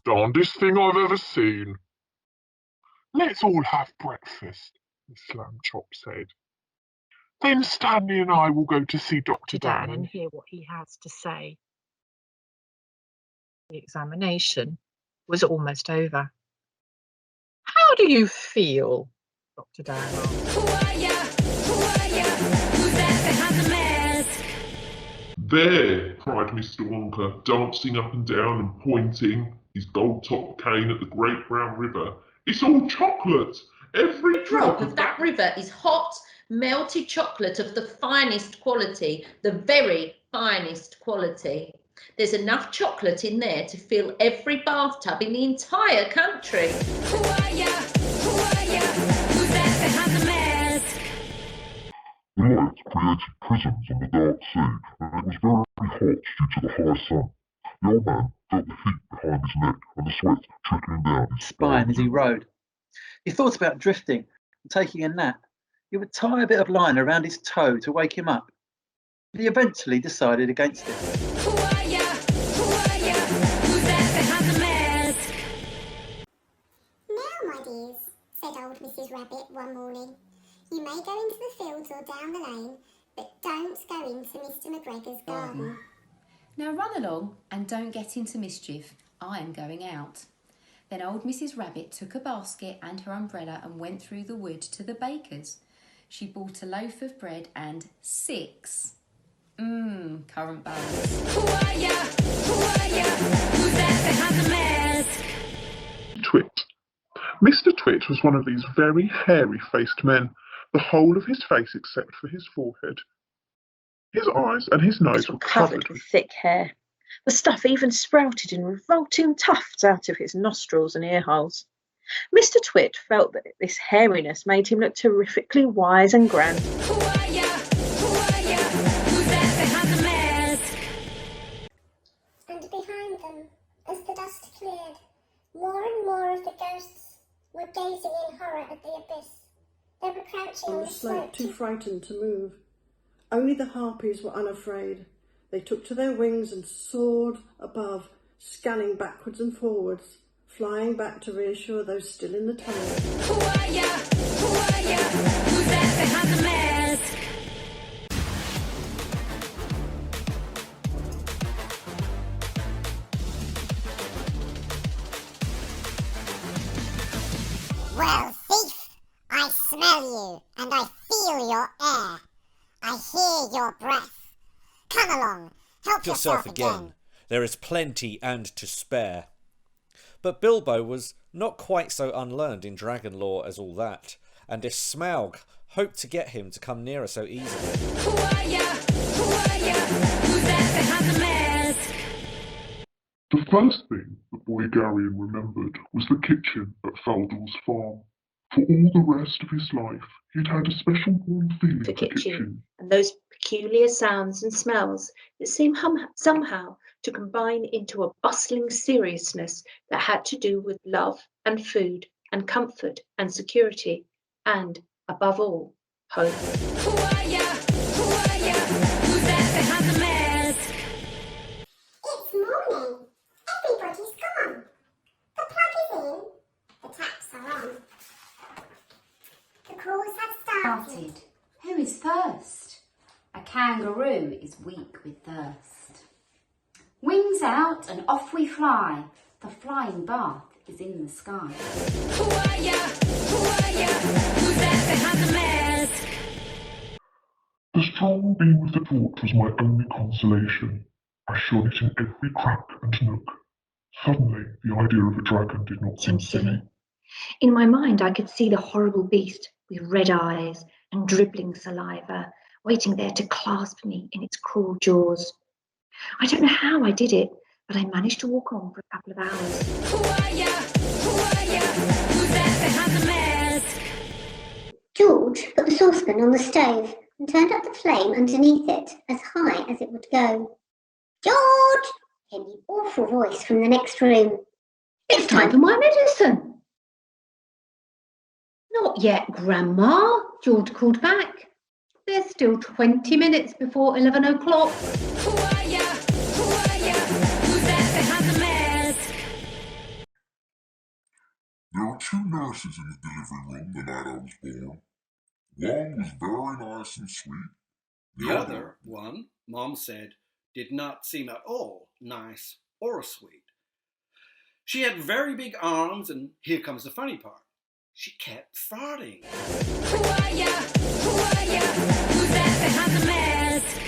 darndest thing I've ever seen. Let's all have breakfast, Miss Lamb Chop said. Then Stanley and I will go to see Dr. Dan and hear what he has to say. The examination was almost over. How do you feel? Dr. Dan asked. Who are ya? Who's that behind the mask? There, cried Mr. Wonka, dancing up and down and pointing his gold-topped cane at the great brown river. It's all chocolate! Every drop of that river is hot, melted chocolate of the finest quality, the very finest quality. There's enough chocolate in there to fill every bathtub in the entire country. Who are ya? Who's that behind the mask? The light created prisms on the dark sea, and it was very hot due to the high sun. The old man felt the heat behind his neck and the sweat trickling down his spine as he rode. He thought about drifting and taking a nap. He would tie a bit of line around his toe to wake him up. But he eventually decided against it. Who are ya? Who's that behind the mask? Now, my dears, said old Mrs. Rabbit one morning, you may go into the fields or down the lane, but don't go into Mr. McGregor's garden. Now run along and don't get into mischief. I am going out. Then old Mrs. Rabbit took a basket and her umbrella and went through the wood to the baker's. She bought a loaf of bread and 6 currant buns. Who are ya? Who's that behind the mask? Twit. Mr. Twit was one of these very hairy-faced men, the whole of his face except for his forehead. His eyes and his nose were covered with thick hair. The stuff even sprouted in revolting tufts out of his nostrils and ear holes. Mr. Twit felt that this hairiness made him look terrifically wise and grand. Who are ya? Who's that behind the mask? And behind them, as the dust cleared, more and more of the ghosts were gazing in horror at the abyss. They were crouching on the slope, too frightened to move. Only the harpies were unafraid. They took to their wings and soared above, scanning backwards and forwards, flying back to reassure those still in the tunnel. Who are ya? Who's that behind the mask? Well, thief, I smell you, and I feel your air. I hear your breath. Come along, help yourself again. There is plenty and to spare. But Bilbo was not quite so unlearned in dragon lore as all that, and if Smaug hoped to get him to come nearer so easily. Who are ya? Who's that behind the mask? The first thing the boy Garion remembered was the kitchen at Faldor's farm. For all the rest of his life, he'd had a special warm feeling The for kitchen and those peculiar sounds and smells that seemed somehow to combine into a bustling seriousness that had to do with love and food and comfort and security and, above all, hope. Who are ya? Who's that behind the mask? It's morning. Everybody's gone. The plug is in. The taps are on. The calls have started. Who is first? A kangaroo is weak with thirst. Wings out and off we fly. The flying bath is in the sky. Who are ya? Who's that behind the mask? The strong beam of the torch was my only consolation. I shone it in every crack and nook. Suddenly, the idea of a dragon did not seem silly. In my mind, I could see the horrible beast with red eyes and dribbling saliva, waiting there to clasp me in its cruel jaws. I don't know how I did it, but I managed to walk on for a couple of hours. Who are ya? Who's that behind the mask? George put the saucepan on the stove and turned up the flame underneath it as high as it would go. George! Came the awful voice from the next room. It's time for my medicine. Not yet, Grandma, George called back. There's still 20 minutes before 11 o'clock. Who are ya? Who's that behind the mask? two nurses in the delivery room the night I was born. One was very nice and sweet. The other one, Mom said, did not seem at all nice or sweet. She had very big arms, and here comes the funny part. She kept farting. Who are ya? Who are ya? Who's that behind the mask?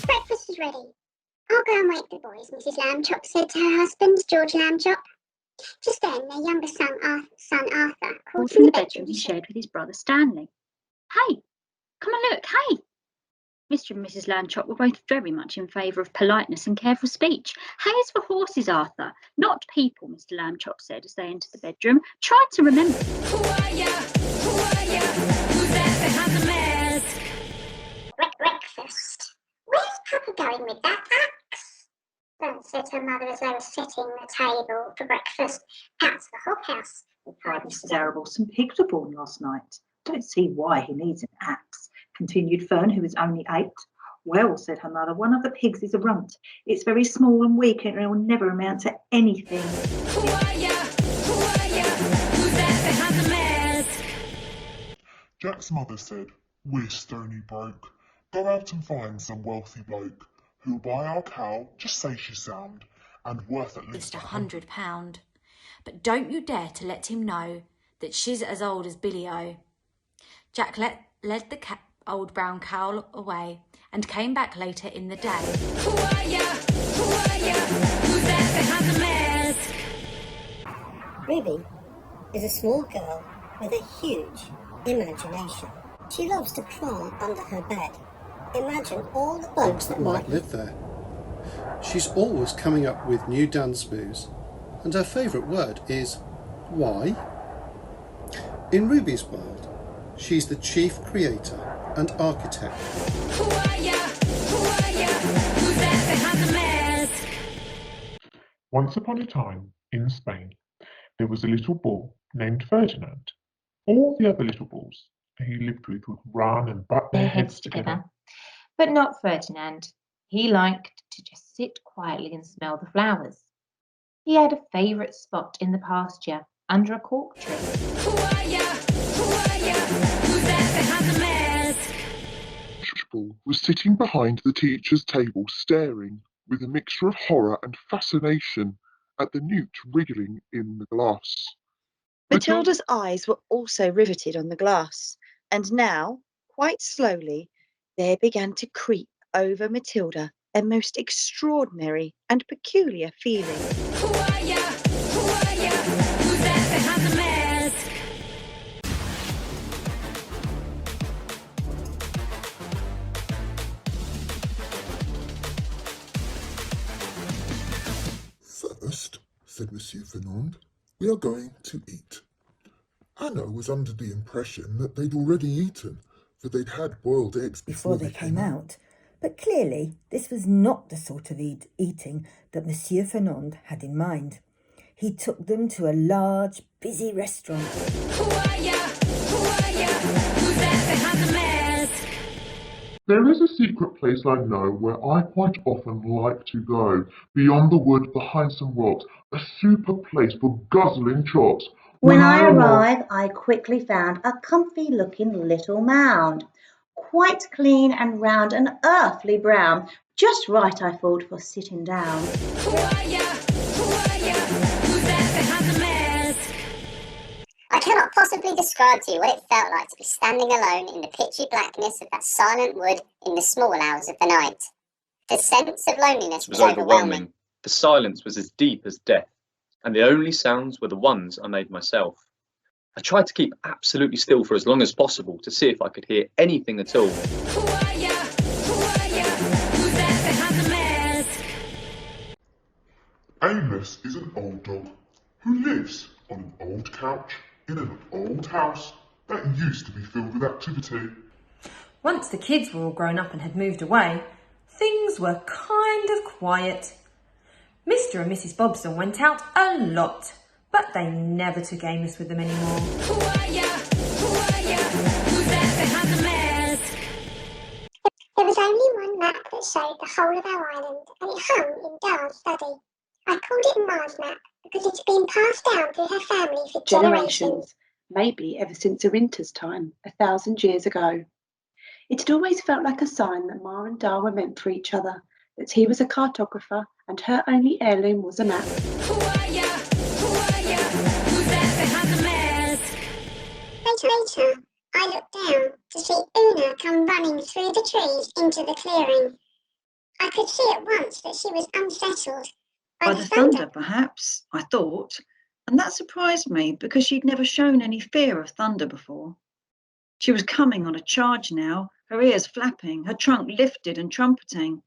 Breakfast is ready. I'll go and wake the boys, Mrs. Lambchop said to her husband, George Lambchop. Just then, their younger son Arthur, called from the bedroom he shared with his brother Stanley. Hey, come and look, hey! Mr. and Mrs. Lambchop were both very much in favour of politeness and careful speech. Hay is for horses, Arthur, not people, Mr. Lambchop said as they entered the bedroom. Try to remember. Who are ya? Who are ya? Who's that behind the mask? Breakfast. Where's Papa going with that axe? Said her mother as they were setting the table for breakfast. That's the hobhouse, replied Mrs. Arable. Some pigs were born last night. Don't see why he needs an axe, continued Fern, who was only 8. Well, said her mother, one of the pigs is a runt. It's very small and weak and it will never amount to anything. Who are ya? Who are ya? Who's that behind the mask? Jack's mother said, "We're stony broke. Go out and find some wealthy bloke who'll buy our cow, just say she's sound, and worth at least £100. But don't you dare to let him know that she's as old as Billy-O." Jack led the old brown cow away and came back later in the day. Who are ya? Who are ya? Who's that behind the mask? Ruby is a small girl with a huge imagination. She loves to crawl under her bed. Imagine all the bugs that might live there. She's always coming up with new dance moves, and her favourite word is why. In Ruby's world, she's the chief creator and architect. Who are ya? Who are ya? Who's that behind the mask? Once upon a time, in Spain, there was a little bull named Ferdinand. All the other little bulls he lived with would run and butt their heads together. But not Ferdinand. He liked to just sit quietly and smell the flowers. He had a favourite spot in the pasture under a cork tree. Who are ya? Who are ya? Who's that behind the mask? Bull was sitting behind the teacher's table staring with a mixture of horror and fascination at the newt wriggling in the glass. Matilda's eyes were also riveted on the glass, and now, quite slowly, there began to creep over Matilda a most extraordinary and peculiar feeling. Who are ya? Who are ya? Who's that behind the mask? First, said Monsieur Fernand, we are going to eat. Anna was under the impression that they'd already eaten, for they'd had boiled eggs before they came out. But clearly this was not the sort of eating that Monsieur Fernand had in mind. He took them to a large, busy restaurant. Who are ya? Who are ya? Who's that behind the mask? There is a secret place I know where I quite often like to go, beyond the wood behind some rocks, a super place for guzzling chops. When I arrived, I quickly found a comfy-looking little mound, quite clean and round and earthly brown, just right, I thought, for sitting down. Who are ya? Who are ya? Who's that behind the mask? I cannot possibly describe to you what it felt like to be standing alone in the pitchy blackness of that silent wood in the small hours of the night. The sense of loneliness was overwhelming. The silence was as deep as death, and the only sounds were the ones I made myself. I tried to keep absolutely still for as long as possible to see if I could hear anything at all. Who are ya? Who are ya? Who's that behind the mask? Amos is an old dog who lives on an old couch in an old house that used to be filled with activity. Once the kids were all grown up and had moved away, things were kind of quiet. Mr. and Mrs. Bobson went out a lot, but they never took Amos with them anymore. Who are ya? Who are ya? Who's that behind the mask? only one map that showed the whole of our island, and it hung in Dar's study. I called it Ma's map because it had been passed down through her family for generations. Maybe ever since Arinta's time, 1,000 years ago. It had always felt like a sign that Ma and Da were meant for each other, that he was a cartographer and her only heirloom was a map. Who are ya? Who are ya? Who's that behind the mask? Later, I looked down to see Una come running through the trees into the clearing. I could see at once that she was unsettled By the thunder, perhaps, I thought, and that surprised me because she'd never shown any fear of thunder before. She was coming on a charge now, her ears flapping, her trunk lifted and trumpeting.